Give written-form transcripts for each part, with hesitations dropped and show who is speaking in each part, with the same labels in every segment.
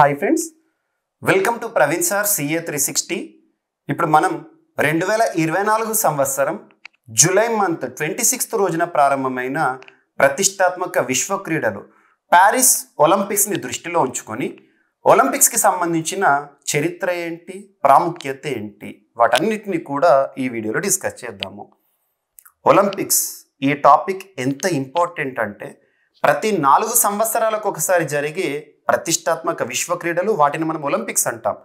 Speaker 1: Hi friends, welcome to Praveen sir CA 360. ఇప్పుడు మనం 2024 సంవత్సరం జూలై మంత్ 26th రోజున ప్రారంభమైన ప్రతిష్టాత్మక విశ్వ క్రీడలు ప్యారిస్ ఒలింపిక్స్ని దృష్టిలో ఉంచుకొని ఒలింపిక్స్కి సంబంధించిన చరిత్ర ఏంటి, ప్రాముఖ్యత ఏంటి, వాటన్నిటిని కూడా ఈ వీడియోలో డిస్కస్ చేద్దాము. ఒలింపిక్స్ ఈ టాపిక్ ఎంత ఇంపార్టెంట్ అంటే ప్రతి 4 సంవత్సరాలకు ఒకసారి జరిగే ప్రతిష్టాత్మక విశ్వ క్రీడలు, వాటిని మనం ఒలింపిక్స్ అంటాం.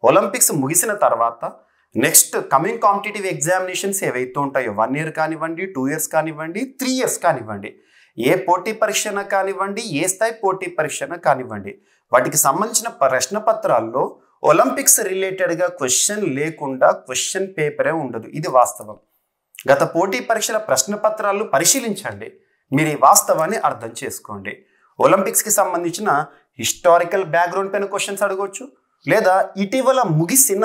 Speaker 1: ఒలింపిక్స్ ముగిసిన తర్వాత నెక్స్ట్ కమింగ్ కాంపిటేటివ్ ఎగ్జామినేషన్స్ ఏవైతే ఉంటాయో 1 year కానివ్వండి, 2 years కానివ్వండి, 3 years కానివ్వండి, ఏ పోటీ పరీక్షన కానివ్వండి, ఏ స్థాయి పోటీ పరీక్షన కానివ్వండి, వాటికి సంబంధించిన ప్రశ్న పత్రాల్లో ఒలింపిక్స్ రిలేటెడ్గా క్వశ్చన్ లేకుండా క్వశ్చన్ పేపరే ఉండదు. ఇది వాస్తవం. గత పోటీ పరీక్షల ప్రశ్న పత్రాలను పరిశీలించండి, మీరు ఈ వాస్తవాన్ని అర్థం చేసుకోండి. ఒలింపిక్స్కి సంబంధించిన హిస్టారికల్ బ్యాక్గ్రౌండ్ పైన క్వశ్చన్స్ అడగవచ్చు, లేదా ఇటీవల ముగిసిన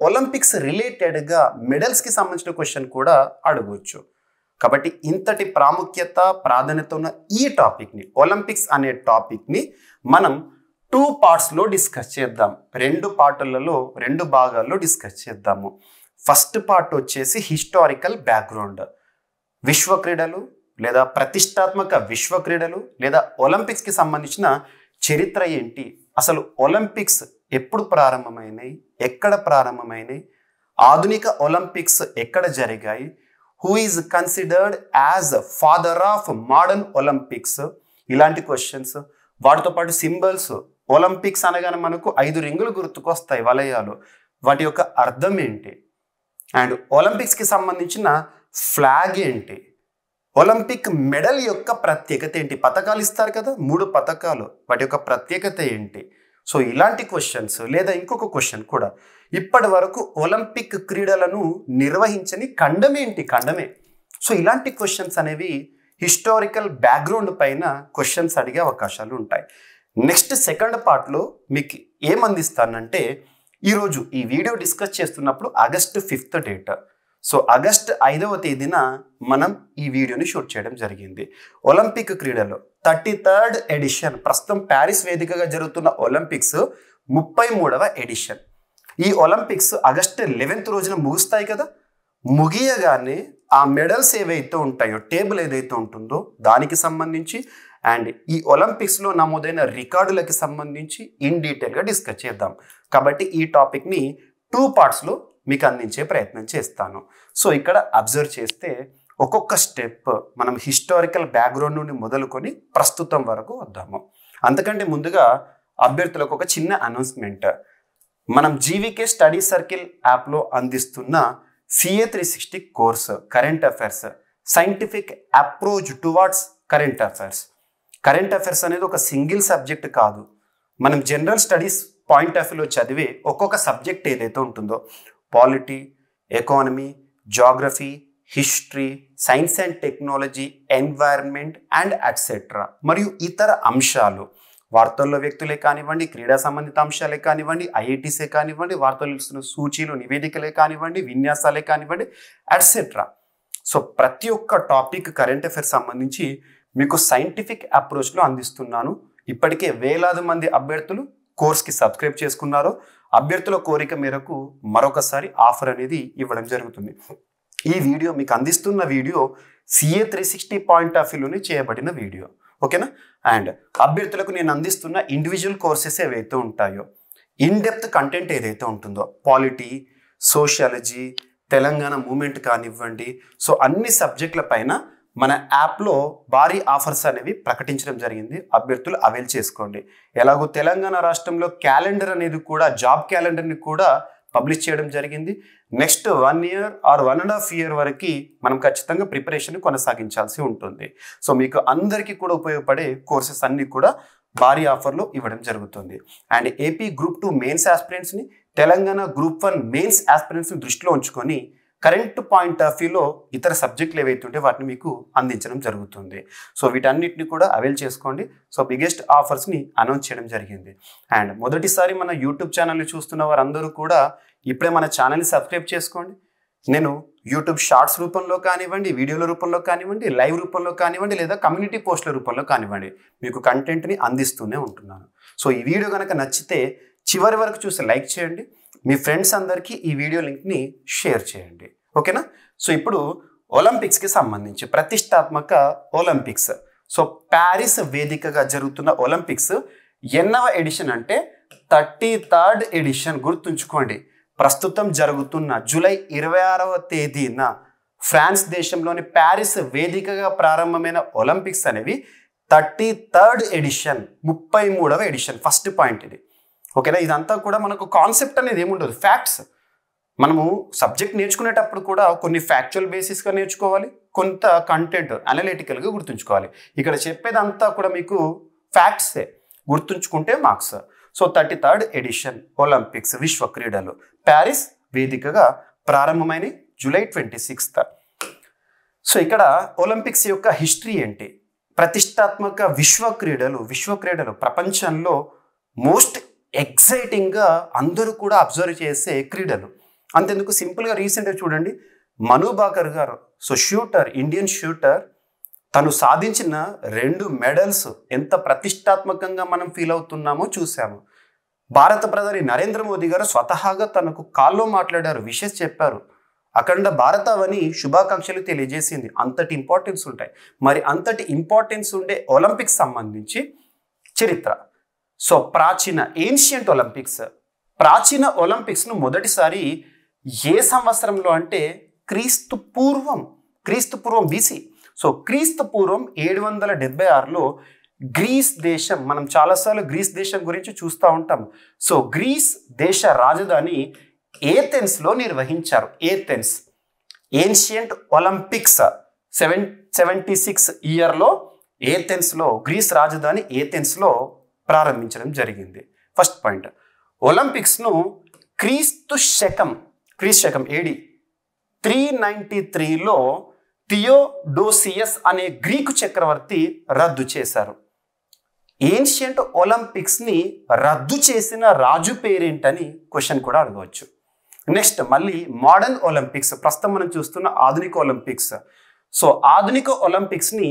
Speaker 1: ఒలింపిక్స్ రిలేటెడ్గా మెడల్స్కి సంబంధించిన క్వశ్చన్ కూడా అడగవచ్చు. కాబట్టి ఇంతటి ప్రాముఖ్యత, ప్రాధాన్యత ఉన్న ఈ టాపిక్ని, ఒలింపిక్స్ అనే టాపిక్ని మనం 2 partsలో డిస్కస్ చేద్దాం. 2 పార్టులలో 2 భాగాల్లో డిస్కస్ చేద్దాము. ఫస్ట్ పార్ట్ వచ్చేసి హిస్టారికల్ బ్యాక్గ్రౌండ్, విశ్వ క్రీడలు లేదా ప్రతిష్టాత్మక విశ్వ క్రీడలు లేదా ఒలింపిక్స్కి సంబంధించిన చరిత్ర ఏంటి, అసలు ఒలింపిక్స్ ఎప్పుడు ప్రారంభమైనాయి, ఎక్కడ ప్రారంభమైనాయి, ఆధునిక ఒలింపిక్స్ ఎక్కడ జరిగాయి, who is considered as father of modern Olympics, ఇలాంటి క్వశ్చన్స్. వాటితో పాటు సింబల్స్, ఒలింపిక్స్ అనగానే మనకు 5 రింగులు గుర్తుకొస్తాయి, వలయాలు, వాటి యొక్క అర్థం ఏంటి, అండ్ ఒలింపిక్స్కి సంబంధించిన ఫ్లాగ్ ఏంటి, ఒలింపిక్ మెడల్ యొక్క ప్రత్యేకత ఏంటి, పథకాలు ఇస్తారు కదా 3 పథకాలు, వాటి యొక్క ప్రత్యేకత ఏంటి. సో ఇలాంటి క్వశ్చన్స్, లేదా ఇంకొక క్వశ్చన్ కూడా, ఇప్పటి వరకు ఒలింపిక్ క్రీడలను నిర్వహించని ఖండం ఏంటి, ఖండమే. సో ఇలాంటి క్వశ్చన్స్ అనేవి హిస్టారికల్ బ్యాక్గ్రౌండ్ పైన క్వశ్చన్స్ అడిగే అవకాశాలు ఉంటాయి. నెక్స్ట్ సెకండ్ పార్ట్లో మీకు ఏమందిస్తానంటే, ఈరోజు ఈ వీడియో డిస్కస్ చేస్తున్నప్పుడు August 5th date. So August 5వ తేదీన మనం ఈ వీడియోని షూట్ చేయడం జరిగింది. ఒలింపిక్ క్రీడలు 33rd ఎడిషన్, ప్రస్తుతం ప్యారిస్ వేదికగా జరుగుతున్న ఒలింపిక్స్ 33వ ఎడిషన్. ఈ ఒలింపిక్స్ ఆగస్ట్ 11th రోజున ముగుస్తాయి కదా. ముగియగానే ఆ మెడల్స్ ఏవైతే ఉంటాయో, టేబుల్ ఏదైతే ఉంటుందో దానికి సంబంధించి అండ్ ఈ ఒలింపిక్స్లో నమోదైన రికార్డులకి సంబంధించి ఇన్ డీటెయిల్గా డిస్కస్ చేద్దాం. కాబట్టి ఈ టాపిక్ని 2 partsలో మీకు అందించే ప్రయత్నం చేస్తాను. సో ఇక్కడ అబ్జర్వ్ చేస్తే ఒక్కొక్క స్టెప్ మనం హిస్టారికల్ బ్యాక్గ్రౌండ్ నుండి మొదలుకొని ప్రస్తుతం వరకు వద్దాము. అంతకంటే ముందుగా అభ్యర్థులకు ఒక చిన్న అనౌన్స్మెంట్. మనం జీవీకే స్టడీ సర్కిల్ యాప్లో అందిస్తున్న CA 360 course current affairs, scientific approach towards current affairs. Current affairs అనేది ఒక సింగిల్ సబ్జెక్ట్ కాదు. మనం జనరల్ స్టడీస్ పాయింట్ ఆఫ్ వ్యూలో చదివే ఒక్కొక్క సబ్జెక్ట్ ఏదైతే ఉంటుందో, polity, economy, geography, history, science and technology, environment and etcetera, మరియు ఇతర అంశాలు, వార్తల్లో వ్యక్తులే కానివ్వండి, క్రీడా సంబంధిత అంశాలే కానివ్వండి, IITసే కానివ్వండి, వార్తలు ఇస్తున్న సూచీలు, నివేదికలే కానివ్వండి, విన్యాసాలే కానివ్వండి, ఎట్సెట్రా. సో ప్రతి ఒక్క టాపిక్ కరెంట్ అఫైర్స్ సంబంధించి మీకు సైంటిఫిక్ అప్రోచ్లో అందిస్తున్నాను. ఇప్పటికే వేలాది మంది అభ్యర్థులు కోర్స్కి సబ్స్క్రైబ్ చేసుకున్నారు. అభ్యర్థుల కోరిక మేరకు మరొకసారి ఆఫర్ అనేది ఇవ్వడం జరుగుతుంది. ఈ వీడియో మీకు అందిస్తున్న వీడియో CA 360 పాయింట్ ఆఫ్ వ్యూలోనే చేయబడిన వీడియో, ఓకేనా. అండ్ అభ్యర్థులకు నేను అందిస్తున్న ఇండివిజువల్ కోర్సెస్ ఏవైతే ఉంటాయో, ఇన్ డెప్త్ కంటెంట్ ఏదైతే ఉంటుందో, పాలిటీ, సోషియాలజీ, తెలంగాణ మూమెంట్ కానివ్వండి, సో అన్ని సబ్జెక్టుల పైన మన యాప్లో భారీ ఆఫర్స్ అనేవి ప్రకటించడం జరిగింది. అభ్యర్థులు అవైల్ చేసుకోండి. ఎలాగో తెలంగాణ రాష్ట్రంలో క్యాలెండర్ అనేది కూడా, జాబ్ క్యాలెండర్ని కూడా పబ్లిష్ చేయడం జరిగింది. నెక్స్ట్ 1 year ఆర్ 1.5 year వరకు మనం ఖచ్చితంగా ప్రిపరేషన్ కొనసాగించాల్సి ఉంటుంది. సో మీకు అందరికీ కూడా ఉపయోగపడే కోర్సెస్ అన్నీ కూడా భారీ ఆఫర్లో ఇవ్వడం జరుగుతుంది. అండ్ ఏపీ గ్రూప్ 2 మెయిన్స్ ఆస్పిరెంట్స్ని, తెలంగాణ గ్రూప్ 1 మెయిన్స్ ఆస్పిరెంట్స్ని దృష్టిలో ఉంచుకొని కరెంట్ పాయింట్ ఆఫ్ వ్యూలో ఇతర సబ్జెక్టులు ఏవైతే ఉంటే వాటిని మీకు అందించడం జరుగుతుంది. సో వీటన్నిటిని కూడా అవైల్ చేసుకోండి. సో బిగ్గెస్ట్ ఆఫర్స్ని అనౌన్స్ చేయడం జరిగింది. అండ్ మొదటిసారి మన యూట్యూబ్ ఛానల్ని చూస్తున్న వారందరూ కూడా ఇప్పుడే మన ఛానల్ని సబ్స్క్రైబ్ చేసుకోండి. నేను యూట్యూబ్ షార్ట్స్ రూపంలో కానివ్వండి, వీడియోల రూపంలో కానివ్వండి, లైవ్ రూపంలో కానివ్వండి, లేదా కమ్యూనిటీ పోస్టుల రూపంలో కానివ్వండి మీకు కంటెంట్ని అందిస్తూనే ఉంటున్నాను. సో ఈ వీడియో కనుక నచ్చితే చివరి వరకు చూసి లైక్ చేయండి, మీ ఫ్రెండ్స్ అందరికీ ఈ వీడియో లింక్ని షేర్ చేయండి. ఓకేనా? సో ఇప్పుడు ఒలింపిక్స్కి సంబంధించి ప్రతిష్టాత్మక ఒలింపిక్స్. సో ప్యారిస్ వేదికగా జరుగుతున్న ఒలింపిక్స్ ఎన్నవ ఎడిషన్ అంటే 33rd ఎడిషన్. గుర్తుంచుకోండి, ప్రస్తుతం జరుగుతున్న జూలై 26వ తేదీన ఫ్రాన్స్ దేశంలోని ప్యారిస్ వేదికగా ప్రారంభమైన ఒలింపిక్స్ అనేవి 33rd ఎడిషన్, 33వ ఎడిషన్. ఫస్ట్ పాయింట్ ఇది. ఓకేనా? ఇదంతా కూడా మనకు కాన్సెప్ట్ అనేది ఏముండదు, ఫ్యాక్ట్స్. మనము సబ్జెక్ట్ నేర్చుకునేటప్పుడు కూడా కొన్ని ఫ్యాక్చువల్ బేసిస్గా నేర్చుకోవాలి, కొంత కంటెంట్ అనలిటికల్గా గుర్తుంచుకోవాలి. ఇక్కడ చెప్పేదంతా కూడా మీకు ఫ్యాక్ట్సే, గుర్తుంచుకుంటే marks. So 33rd edition Olympics విశ్వ క్రీడలు ప్యారిస్ వేదికగా ప్రారంభమైన జూలై 26th. సో ఇక్కడ ఒలింపిక్స్ యొక్క హిస్టరీ ఏంటి? ప్రతిష్టాత్మక విశ్వ క్రీడలు ప్రపంచంలో మోస్ట్ ఎక్సైటింగ్గా అందరూ కూడా అబ్జర్వ్ చేసే క్రీడలు. అంతెందుకు, సింపుల్గా రీసెంట్గా చూడండి, మను భాకర్ గారు, సో షూటర్, ఇండియన్ షూటర్, తను సాధించిన 2 మెడల్స్ ఎంత ప్రతిష్టాత్మకంగా మనం ఫీల్ అవుతున్నామో చూసాము. భారత ప్రధాని నరేంద్ర మోదీ గారు స్వతహాగా తనకు కాల్లో మాట్లాడారు, విషెస్ చెప్పారు. అఖండ భారతావని శుభాకాంక్షలు తెలియజేసింది. అంతటి ఇంపార్టెన్స్ ఉంటాయి. మరి అంతటి ఇంపార్టెన్స్ ఉండే ఒలింపిక్స్ సంబంధించి చరిత్ర. సో ఏన్షియంట్ ప్రాచీన ఒలింపిక్స్ను మొదటిసారి ఏ సంవత్సరంలో అంటే క్రీస్తు పూర్వం BC. సో క్రీస్తు పూర్వం 776లో గ్రీస్ దేశం, మనం చాలాసార్లు గ్రీస్ దేశం గురించి చూస్తూ ఉంటాం. సో గ్రీస్ దేశ రాజధాని ఏథెన్స్లో నిర్వహించారు. ఏన్షియంట్ ఒలింపిక్స్ 776 ఇయర్లో ఏథెన్స్లో, గ్రీస్ రాజధాని ఏథెన్స్లో ప్రారంభించడం జరిగింది. ఫస్ట్ పాయింట్, ఒలింపిక్స్ను క్రీస్తు శకం AD 393లో థియోడోసియస్ అనే గ్రీకు చక్రవర్తి రద్దు చేశారు. ఏన్షియంట్ ఒలింపిక్స్ని రద్దు చేసిన రాజు పేరేంటని క్వశ్చన్ కూడా అడగవచ్చు. నెక్స్ట్ మళ్ళీ మోడర్న్ ఒలింపిక్స్, ప్రస్తుతం మనం చూస్తున్న ఆధునిక ఒలింపిక్స్. సో ఆధునిక ఒలింపిక్స్ని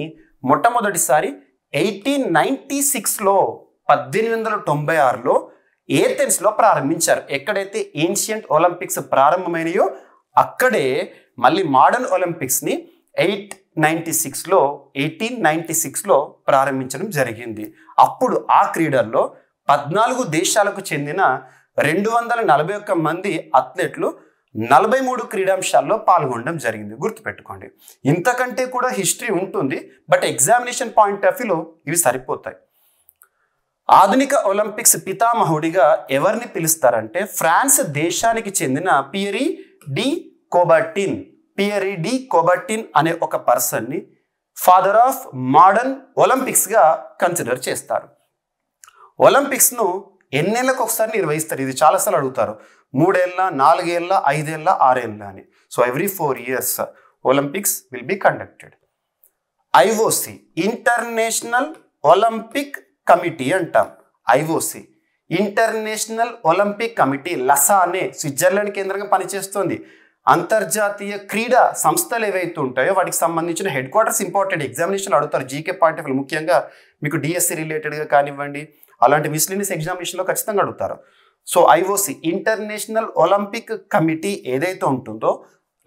Speaker 1: మొట్టమొదటిసారి 1896లో 1896లో ఏథెన్స్లో ప్రారంభించారు. ఎక్కడైతే ఏన్షియంట్ ఒలింపిక్స్ ప్రారంభమైనయో అక్కడే మళ్ళీ మోడర్న్ ఒలింపిక్స్ని 1896లో ప్రారంభించడం జరిగింది. అప్పుడు ఆ క్రీడల్లో 14 దేశాలకు చెందిన 241 మంది అథ్లెట్లు 43 క్రీడాంశాల్లో పాల్గొనడం జరిగింది. గుర్తుపెట్టుకోండి, ఇంతకంటే కూడా హిస్టరీ ఉంటుంది, బట్ ఎగ్జామినేషన్ పాయింట్ ఆఫ్ వ్యూలో ఇవి సరిపోతాయి. ఆధునిక ఒలింపిక్స్ పితామహుడిగా ఎవరిని పిలుస్తారంటే ఫ్రాన్స్ దేశానికి చెందిన పియరీ డి కోబర్టిన్ అనే ఒక పర్సన్ని ఫాదర్ ఆఫ్ మోడర్న్ ఒలింపిక్స్గా కన్సిడర్ చేస్తారు. ఒలింపిక్స్ను ఎన్నేళ్ళకు ఒకసారి నిర్వహిస్తారు? ఇది చాలాసార్లు అడుగుతారు. 3 ఏళ్ళ, 4 ఏళ్ళ, 5 ఏళ్ళ, 6 ఏళ్ళ అని. So every 4 years Olympics will be conducted. IOC international Olympic committee అంటాం. IOC international Olympic committee Lausanne Switzerland కేంద్రంగా పనిచేస్తుంది. అంతర్జాతీయ క్రీడా సంస్థలు ఏవైతే ఉంటాయో వాటికి సంబంధించిన హెడ్ క్వార్టర్స్ ఇంపార్టెంట్. ఎగ్జామినేషన్ అడుగుతారు జీకే పాయింట్ ఆఫ్ వ్యూ, ముఖ్యంగా మీకు డిఎస్సి రిలేటెడ్గా కానివ్వండి, అలాంటి మిస్లీనియస్ ఎగ్జామినేషన్లో ఖచ్చితంగా అడుగుతారు. So IOC international Olympic committee ఏదైతే ఉంటుందో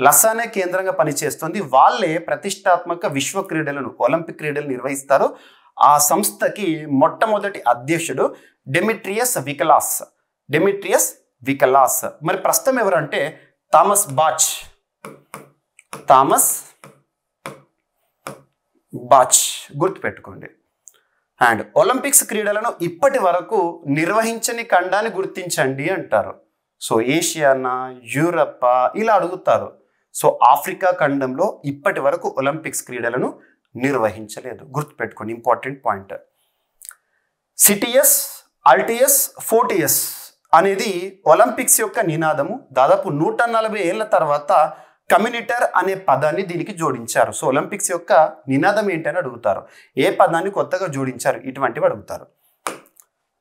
Speaker 1: లసానే కేంద్రంగా పనిచేస్తుంది. వాళ్ళే ప్రతిష్టాత్మక విశ్వ క్రీడలను, ఒలింపిక్ క్రీడలు నిర్వహిస్తారు. ఆ సంస్థకి మొట్టమొదటి అధ్యక్షుడు డెమిట్రియస్ వికలాస్. మరి ప్రస్తుతం ఎవరంటే థామస్ బాచ్ గుర్తుపెట్టుకోండి. అండ్ ఒలింపిక్స్ క్రీడలను ఇప్పటి వరకు నిర్వహించని ఖండాన్ని గుర్తించండి అంటారు. సో ఏషియానా, యూరప్పా ఇలా అడుగుతారు. సో ఆఫ్రికా ఖండంలో ఇప్పటి వరకు ఒలింపిక్స్ క్రీడలను నిర్వహించలేదు. గుర్తుపెట్టుకోండి, ఇంపార్టెంట్ పాయింట్. సిటియస్, అల్టియస్, ఫోర్టియస్ అనేది ఒలింపిక్స్ యొక్క నినాదము. దాదాపు 140 ఏళ్ల తర్వాత కమ్యూనిటర్ అనే పదాన్ని దీనికి జోడించారు. సో ఒలింపిక్స్ యొక్క నినాదం ఏంటని అడుగుతారు. ఏ పదాన్ని కొత్తగా జోడించారు, ఇటువంటివి అడుగుతారు.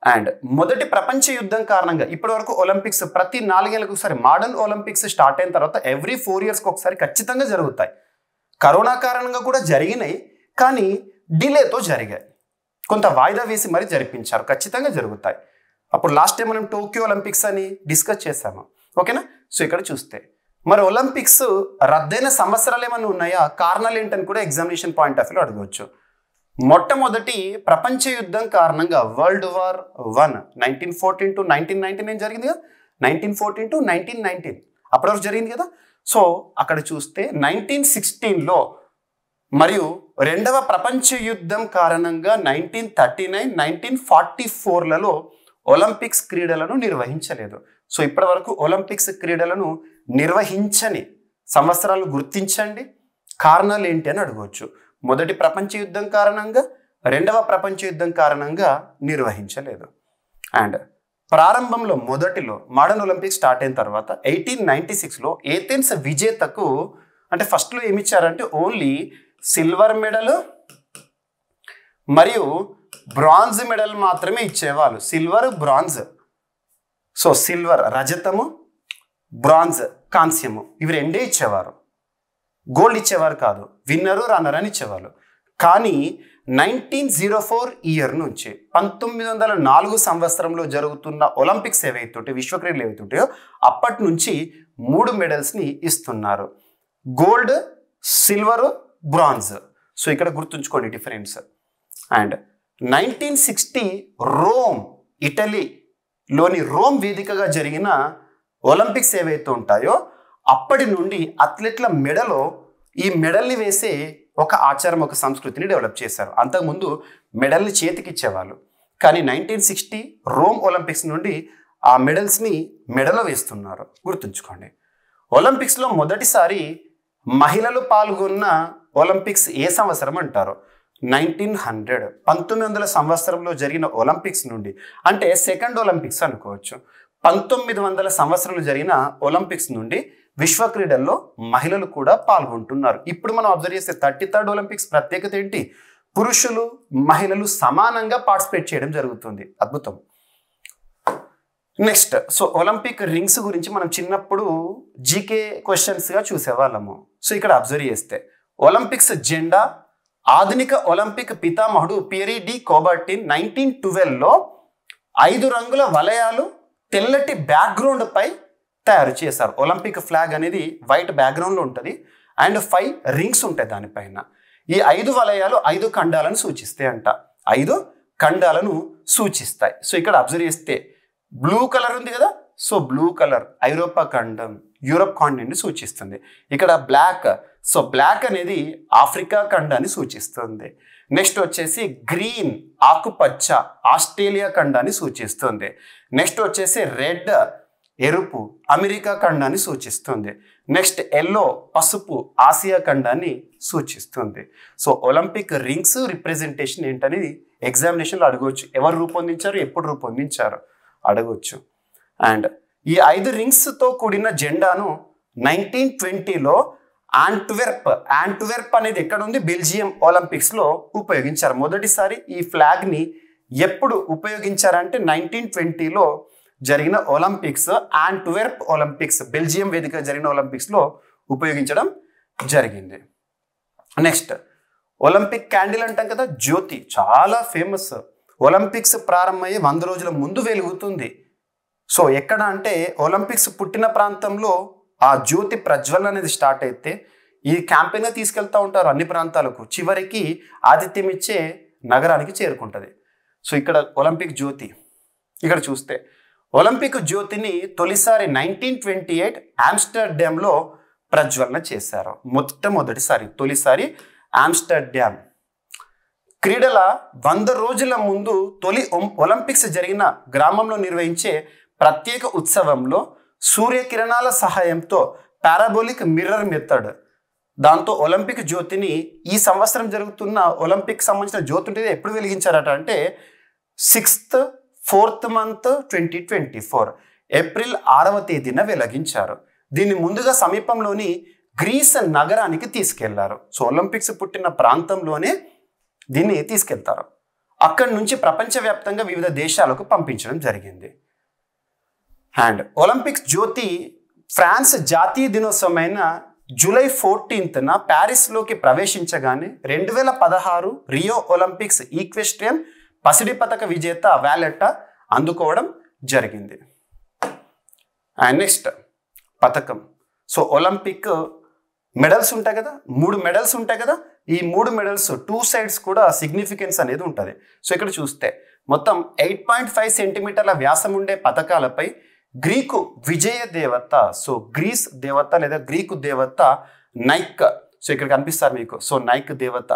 Speaker 1: అండ్ మొదటి ప్రపంచ యుద్ధం కారణంగా ఇప్పటి వరకు ఒలింపిక్స్ ప్రతి 4 ఏళ్ళకు ఒకసారి, మోడర్న్ ఒలింపిక్స్ స్టార్ట్ అయిన తర్వాత ఎవ్రీ 4 yearsకి ఒకసారి ఖచ్చితంగా జరుగుతాయి. కరోనా కారణంగా కూడా జరిగినాయి, కానీ డిలేతో జరిగాయి, కొంత వాయిదా వేసి మరీ జరిపించారు. ఖచ్చితంగా జరుగుతాయి. అప్పుడు లాస్ట్ టైం మనం టోక్యో ఒలింపిక్స్ అని డిస్కస్ చేసాము, ఓకేనా. సో ఇక్కడ చూస్తే మరి ఒలింపిక్స్ రద్దయిన సంవత్సరాలు ఏమైనా ఉన్నాయా, కారణాలు ఏంటని కూడా ఎగ్జామినేషన్ పాయింట్ ఆఫ్ వ్యూలో అడగవచ్చు. మొట్టమొదటి ప్రపంచ యుద్ధం కారణంగా World War I 1914 to 1919 జరిగింది కదా, 1914 to 1919 అప్పటి వరకు జరిగింది కదా. సో అక్కడ చూస్తే 1916లో మరియు రెండవ ప్రపంచ యుద్ధం కారణంగా 1939, 1944లలో ఒలింపిక్స్ క్రీడలను నిర్వహించలేదు. సో ఇప్పటి వరకు ఒలింపిక్స్ క్రీడలను నిర్వహించని సంవత్సరాలు గుర్తించండి, కారణాలు ఏంటి అని అడగవచ్చు. మొదటి ప్రపంచ యుద్ధం కారణంగా, రెండవ ప్రపంచ యుద్ధం కారణంగా నిర్వహించలేదు. అండ్ ప్రారంభంలో మొదటిలో మోడర్న్ ఒలింపిక్స్ స్టార్ట్ అయిన తర్వాత 1896లో ఏథెన్స్ విజేతకు అంటే ఫస్ట్లో ఏమి ఇచ్చారంటే ఓన్లీ సిల్వర్ మెడల్ మరియు బ్రాంజ్ మెడల్ మాత్రమే ఇచ్చేవాళ్ళు. Silver, bronze. సో సిల్వర్ రజతము, బ్రాంజ్ కాంస్యము, ఇవి రెండే ఇచ్చేవారు. గోల్డ్ ఇచ్చేవారు కాదు. విన్నరు, రన్నర్ అని ఇచ్చేవాళ్ళు. కానీ 1904 ఇయర్ నుంచి 1904 సంవత్సరంలో జరుగుతున్న ఒలింపిక్స్ ఏవైతుంటే, విశ్వక్రీడలు ఏవైతుంటాయో అప్పటి నుంచి 3 మెడల్స్ని ఇస్తున్నారు. Gold, silver, bronze. సో ఇక్కడ గుర్తుంచుకోండి డిఫరెన్స్. అండ్ 1960 రోమ్, ఇటలీలోని రోమ్ వేదికగా జరిగిన ఒలింపిక్స్ ఏవైతే ఉంటాయో అప్పటి నుండి అథ్లెట్ల మెడలో ఈ మెడల్ని వేసే ఒక ఆచారం, ఒక సంస్కృతిని డెవలప్ చేశారు. అంతకుముందు మెడల్ని చేతికి ఇచ్చేవాళ్ళు, కానీ 1960 రోమ్ ఒలింపిక్స్ నుండి ఆ మెడల్స్ని మెడలో వేస్తున్నారు. గుర్తుంచుకోండి. ఒలింపిక్స్లో మొదటిసారి మహిళలు పాల్గొన్న ఒలింపిక్స్ ఏ సంవత్సరం అంటారు? 1900, 1900 సంవత్సరంలో జరిగిన ఒలింపిక్స్ నుండి, అంటే సెకండ్ ఒలింపిక్స్ అనుకోవచ్చు. 1900 సంవత్సరంలో జరిగిన ఒలింపిక్స్ నుండి విశ్వ క్రీడల్లో మహిళలు కూడా పాల్గొంటున్నారు. ఇప్పుడు మనం అబ్జర్వ్ చేస్తే 33rd ఒలింపిక్స్ ప్రత్యేకత ఏంటి? పురుషులు, మహిళలు సమానంగా పార్టిసిపేట్ చేయడం జరుగుతుంది. అద్భుతం. నెక్స్ట్, సో ఒలింపిక్ రింగ్స్ గురించి మనం చిన్నప్పుడు జీకే క్వశ్చన్స్గా చూసేవాళ్ళము. సో ఇక్కడ అబ్జర్వ్ చేస్తే ఒలింపిక్స్ జెండా ఆధునిక ఒలింపిక్ పితామహుడు పియరీ డి కోబర్టిన్ 1912లో 5 రంగుల వలయాలు తెల్లటి బ్యాక్గ్రౌండ్ పై తయారు చేశారు. ఒలింపిక్ ఫ్లాగ్ అనేది వైట్ బ్యాక్గ్రౌండ్లో ఉంటుంది అండ్ 5 రింగ్స్ ఉంటాయి దానిపైన. ఈ 5 వలయాలు 5 ఖండాలను సూచిస్తాయి అంట. 5 ఖండాలను సూచిస్తాయి. సో ఇక్కడ అబ్జర్వ్ చేస్తే బ్లూ కలర్ ఉంది కదా, సో బ్లూ కలర్ ఐరోపా ఖండం, యూరప్ కాంటినెంట్ని సూచిస్తుంది. ఇక్కడ బ్లాక్, సో బ్లాక్ అనేది ఆఫ్రికా ఖండాన్ని సూచిస్తుంది. నెక్స్ట్ వచ్చేసి గ్రీన్, ఆకుపచ్చ, ఆస్ట్రేలియా ఖండాన్ని సూచిస్తుంది. నెక్స్ట్ వచ్చేసి రెడ్, ఎరుపు, అమెరికా ఖండాన్ని సూచిస్తుంది. నెక్స్ట్ ఎల్లో, పసుపు, ఆసియా ఖండాన్ని సూచిస్తుంది. సో ఒలింపిక్ రింగ్స్ రిప్రజెంటేషన్ ఏంటనేది ఎగ్జామినేషన్లో అడగవచ్చు. ఎవరు రూపొందించారు, ఎప్పుడు రూపొందించారు అడగవచ్చు. అండ్ ఈ 5 రింగ్స్తో కూడిన జెండాను 1920లో యాంట్వెర్ప్ అనేది ఎక్కడ ఉంది? బెల్జియం ఒలింపిక్స్లో ఉపయోగించారు. మొదటిసారి ఈ ఫ్లాగ్ని ఎప్పుడు ఉపయోగించారంటే 1920లో జరిగిన ఒలింపిక్స్, యాంట్వెర్ప్ ఒలింపిక్స్, బెల్జియం వేదిక జరిగిన ఒలింపిక్స్లో ఉపయోగించడం జరిగింది. నెక్స్ట్, ఒలింపిక్ క్యాండిల్ అంటాం కదా, జ్యోతి చాలా ఫేమస్. ఒలింపిక్స్ ప్రారంభమయ్యే 100 రోజుల ముందు వెలుగుతుంది. సో ఎక్కడ అంటే ఒలింపిక్స్ పుట్టిన ప్రాంతంలో ఆ జ్యోతి ప్రజ్వలన అనేది స్టార్ట్ అయితే ఈ క్యాంపెయిన్ తీసుకెళ్తూ ఉంటారు అన్ని ప్రాంతాలకు, చివరికి ఆతిథ్యం ఇచ్చే నగరానికి చేరుకుంటుంది. సో ఇక్కడ ఒలింపిక్ జ్యోతి ఇక్కడ చూస్తే ఒలింపిక్ జ్యోతిని తొలిసారి 1928 ఆమ్స్టర్డామ్లో ప్రజ్వలన చేశారు. మొట్టమొదటిసారి, తొలిసారి ఆమ్స్టర్డామ్. క్రీడల 100 రోజుల ముందు తొలి ఒలింపిక్స్ జరిగిన గ్రామంలో నిర్వహించే ప్రత్యేక ఉత్సవంలో సూర్యకిరణాల సహాయంతో పారాబోలిక్ మిర్రర్ మెథడ్, దాంతో ఒలింపిక్ జ్యోతిని ఈ సంవత్సరం జరుగుతున్న ఒలింపిక్ సంబంధించిన జ్యోతి ఉంటుంది ఎప్పుడు వెలిగించారట అంటే 6th 4th month 2024 ఏప్రిల్ 6వ తేదీన వెలిగించారు. దీన్ని ముందుగా సమీపంలోని గ్రీస్ నగరానికి తీసుకెళ్లారు. సో ఒలింపిక్స్ పుట్టిన ప్రాంతంలోనే దీన్ని తీసుకెళ్తారు. అక్కడి నుంచి ప్రపంచవ్యాప్తంగా వివిధ దేశాలకు పంపించడం జరిగింది. అండ్ ఒలింపిక్స్ జ్యోతి ఫ్రాన్స్ జాతీయ దినోత్సవమైన జూలై 14న ప్యారిస్లోకి ప్రవేశించగానే 2016 రియో ఒలింపిక్స్ ఈక్వెస్ట్రియన్ పసిడి పతక విజేత వ్యాలెట్టా అందుకోవడం జరిగింది. అండ్ నెక్స్ట్ పథకం. సో ఒలింపిక్ మెడల్స్ ఉంటాయి కదా, 3 మెడల్స్ ఉంటాయి కదా, ఈ 3 మెడల్స్ 2 సైడ్స్ కూడా సిగ్నిఫికెన్స్ అనేది ఉంటుంది. సో ఇక్కడ చూస్తే మొత్తం 8.5 సెంటీమీటర్ల వ్యాసం ఉండే పథకాలపై గ్రీకు విజయ దేవత, సో గ్రీస్ దేవత లేదా గ్రీకు దేవత నైక్, సో ఇక్కడ కనిపిస్తారు మీకు. సో నైక్ దేవత,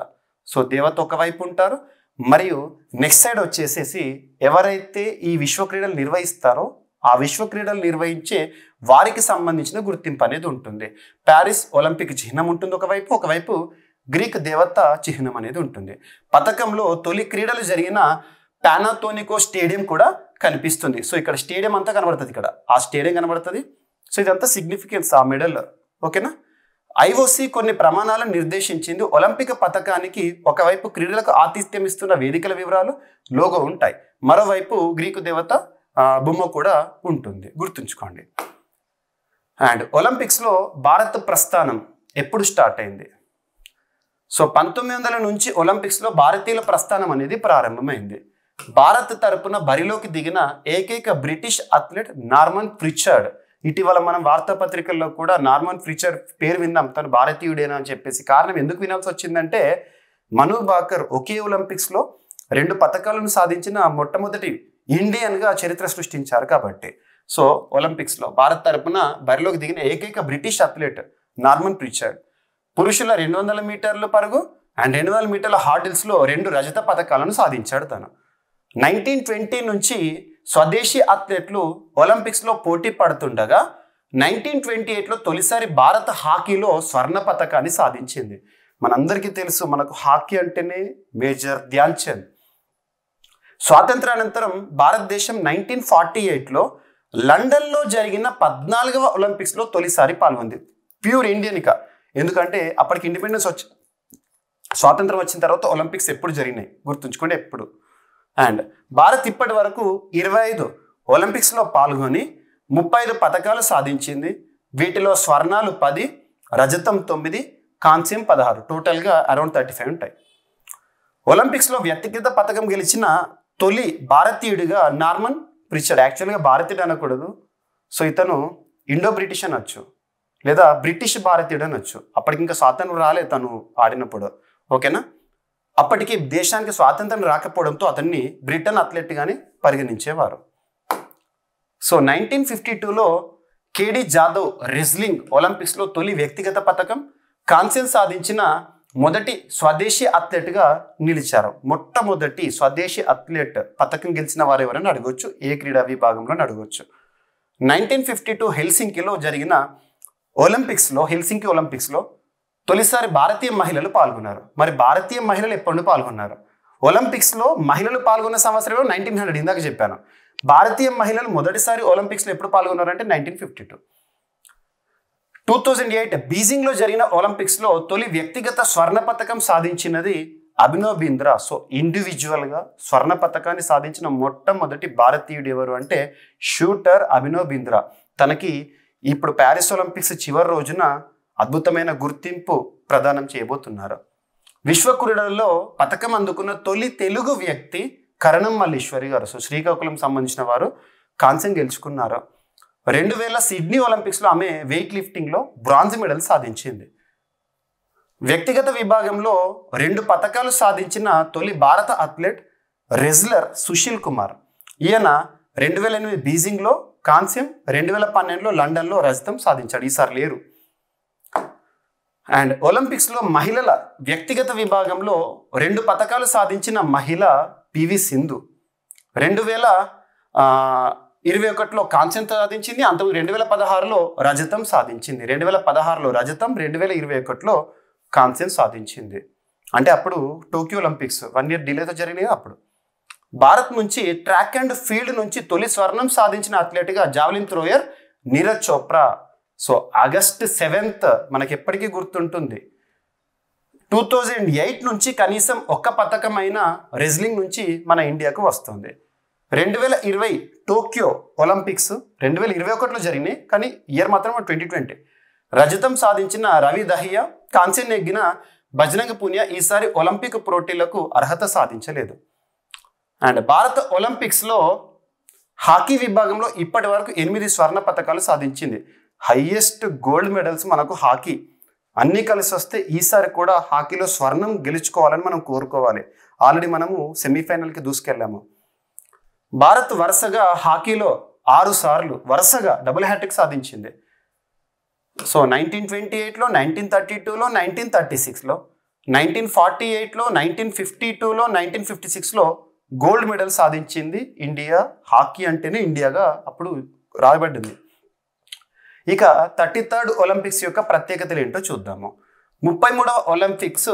Speaker 1: సో దేవత ఒకవైపు ఉంటారు, మరియు నెక్స్ట్ సైడ్ వచ్చేసేసి ఎవరైతే ఈ విశ్వ క్రీడలు నిర్వహిస్తారో ఆ విశ్వ క్రీడలు నిర్వహించే వారికి సంబంధించిన గుర్తింపు అనేది ఉంటుంది. ప్యారిస్ ఒలింపిక్ చిహ్నం ఉంటుంది ఒకవైపు గ్రీక్ దేవత చిహ్నం అనేది ఉంటుంది. పథకంలో తొలి క్రీడలు జరిగిన పానాథోనికో స్టేడియం కూడా కనిపిస్తుంది. సో ఇక్కడ స్టేడియం అంతా కనబడుతుంది, ఇక్కడ ఆ స్టేడియం కనబడుతుంది. సో ఇదంతా సిగ్నిఫికెన్స్ ఆ మెడల్. ఓకేనా. ఐఓసి కొన్ని ప్రమాణాలను నిర్దేశించింది. ఒలింపిక్ పథకానికి ఒకవైపు క్రీడలకు ఆతిథ్యం ఇస్తున్న వేదికల వివరాలు, లోగో ఉంటాయి, మరోవైపు గ్రీకు దేవత బొమ్మ కూడా ఉంటుంది, గుర్తుంచుకోండి. అండ్ ఒలింపిక్స్లో భారత్ ప్రస్థానం ఎప్పుడు స్టార్ట్ అయింది? సో 1900 నుంచి ఒలింపిక్స్లో భారతీయుల ప్రస్థానం అనేది ప్రారంభమైంది. భారత్ తరపున బరిలోకి దిగిన ఏకైక బ్రిటిష్ అథ్లెట్ నార్మన్ ప్రిచర్డ్. ఇటీవల మనం వార్తాపత్రికల్లో కూడా నార్మన్ ప్రిచర్డ్ పేరు విన్నాం, తను భారతీయుడేనా అని చెప్పేసి. కారణం ఎందుకు వినాల్సి వచ్చిందంటే మను భాకర్ ఒకే ఒలింపిక్స్లో 2 పథకాలను సాధించిన మొట్టమొదటి ఇండియన్గా చరిత్ర సృష్టించారు కాబట్టి. సో ఒలింపిక్స్లో భారత్ తరపున బరిలోకి దిగిన ఏకైక బ్రిటిష్ అథ్లెట్ నార్మన్ ప్రిచర్డ్. పురుషుల 200 మీటర్ల పరుగు అండ్ 200 మీటర్ల హార్డిల్స్లో 2 రజత పథకాలను సాధించాడు తను. 1920 నుంచి స్వదేశీ అథ్లెట్లు ఒలింపిక్స్లో పోటీ పడుతుండగా 1928లో తొలిసారి భారత హాకీలో స్వర్ణ పథకాన్ని సాధించింది. మనందరికీ తెలుసు, మనకు హాకీ అంటేనే మేజర్ ధ్యాన్ చంద్. స్వాతంత్రానంతరం భారతదేశం 1948లో లండన్లో జరిగిన 14వ ఒలింపిక్స్లో తొలిసారి పాల్గొంది. ప్యూర్ ఇండియన్గా, ఎందుకంటే అప్పటికి ఇండిపెండెన్స్ స్వాతంత్రం వచ్చిన తర్వాత ఒలింపిక్స్ ఎప్పుడు జరిగినాయి గుర్తుంచుకోండి, ఎప్పుడు. అండ్ భారత్ ఇప్పటి వరకు 25 ఒలింపిక్స్లో పాల్గొని 35 పథకాలు సాధించింది. వీటిలో స్వర్ణాలు 10, రజతం 9, కాంస్యం 16, టోటల్గా అరౌండ్ 35 ఉంటాయి. ఒలింపిక్స్లో వ్యక్తిగత పథకం గెలిచిన తొలి భారతీయుడిగా నార్మన్ ప్రిచర్డ్. యాక్చువల్గా భారతీయుడు అనకూడదు, సో ఇతను ఇండో బ్రిటిష్ అనొచ్చు లేదా బ్రిటిష్ భారతీయుడు అనొచ్చు. అప్పటికి ఇంకా స్వాతంత్రం రాలే తను ఆడినప్పుడు. ఓకేనా. అప్పటికి దేశానికి స్వాతంత్రం రాకపోవడంతో అతన్ని బ్రిటన్ అథ్లెట్గానే పరిగణించేవారు. సో 1952లో కేడి జాదవ్ రెజ్లింగ్ ఒలింపిక్స్లో తొలి వ్యక్తిగత పథకం, కాంస్యం సాధించిన మొదటి స్వదేశీ అథ్లెట్గా నిలిచారు. మొట్టమొదటి స్వదేశీ అథ్లెట్ పథకం గెలిచిన వారు ఎవరైనా అడగవచ్చు, ఏ క్రీడా విభాగంలో అడగవచ్చు. 1952 హెల్సింకిలో జరిగిన హెల్సింకి ఒలింపిక్స్లో తొలిసారి భారతీయ మహిళలు పాల్గొన్నారు. మరి భారతీయ మహిళలు ఎప్పుడు పాల్గొన్నారు? ఒలింపిక్స్లో మహిళలు పాల్గొన్న సంవత్సరంలో 1900, ఇందాక చెప్పాను. భారతీయ మహిళలు మొదటిసారి ఒలింపిక్స్లో ఎప్పుడు పాల్గొన్నారంటే 1952. 2008 బీజింగ్లో జరిగిన ఒలింపిక్స్లో తొలి వ్యక్తిగత స్వర్ణ పథకం సాధించినది అభినవ్ బింద్రా. సో ఇండివిజువల్గా స్వర్ణ పథకాన్ని సాధించిన మొట్టమొదటి భారతీయుడు ఎవరు అంటే షూటర్ అభినవ్ బింద్రా. తనకి ఇప్పుడు ప్యారిస్ ఒలింపిక్స్ చివరి రోజున అద్భుతమైన గుర్తింపు ప్రదానం చేయబోతున్నారు. విశ్వ క్రీడలలో పథకం అందుకున్న తొలి తెలుగు వ్యక్తి కరణం మల్లీశ్వరి గారు. సో శ్రీకాకుళం సంబంధించిన వారు కాంస్యం గెలుచుకున్నారు. 2000 సిడ్నీ ఒలింపిక్స్లో ఆమె వెయిట్ లిఫ్టింగ్లో బ్రాంజ్ మెడల్ సాధించింది. వ్యక్తిగత విభాగంలో 2 పథకాలు సాధించిన తొలి భారత అథ్లెట్ రెజ్లర్ సుశీల్ కుమార్. ఈయన 2008 బీజింగ్లో కాంస్యం, 2012లో లండన్లో రజతం సాధించాడు. ఈసారి లేరు. అండ్ ఒలింపిక్స్లో మహిళల వ్యక్తిగత విభాగంలో 2 పథకాలు సాధించిన మహిళ పివి సింధు. 2021లో కాంస్యం సాధించింది. అంతకుముందు 2016లో రజతం సాధించింది. 2016లో రజతం, 2021లో కాంస్యం సాధించింది. అంటే అప్పుడు టోక్యో ఒలింపిక్స్ 1 year డిలేతో జరిగినాయి. అప్పుడు భారత్ నుంచి ట్రాక్ అండ్ ఫీల్డ్ నుంచి తొలి స్వర్ణం సాధించిన అథ్లెట్గా javelin thrower Neeraj Chopra. So August 7th మనకి ఎప్పటికీ గుర్తుంటుంది. 2008 నుంచి కనీసం ఒక్క పథకమైన రెజ్లింగ్ నుంచి మన ఇండియాకు వస్తుంది. 2020 టోక్యో ఒలింపిక్స్ 2021లో జరిగినాయి, కానీ ఇయర్ మాత్రం 2020. రజతం సాధించిన రవి దహియా, కాంస్యం నెగ్గిన బజరంగ్ పునియా ఈసారి ఒలింపిక్ పోటీలకు అర్హత సాధించలేదు. అండ్ భారత ఒలింపిక్స్లో హాకీ విభాగంలో ఇప్పటి వరకు 8 స్వర్ణ పథకాలు సాధించింది. హైయెస్ట్ గోల్డ్ మెడల్స్ మనకు హాకీ. అన్నీ కలిసి వస్తే ఈసారి కూడా హాకీలో స్వర్ణం గెలుచుకోవాలని మనం కోరుకోవాలి. ఆల్రెడీ మనము సెమీఫైనల్కి దూసుకెళ్ళాము. భారత్ వరుసగా హాకీలో 6 సార్లు వరుసగా డబుల్ హ్యాట్రిక్ సాధించింది. సో 1928లో, 1932లో, 1936లో, 1948లో, 1952లో, 1956లో గోల్డ్ మెడల్ సాధించింది ఇండియా. హాకీ అంటేనే ఇండియాగా అప్పుడు రాయబడింది. ఇక 33rd ఒలింపిక్స్ యొక్క ప్రత్యేకతలు ఏంటో చూద్దాము. 33వ ఒలింపిక్స్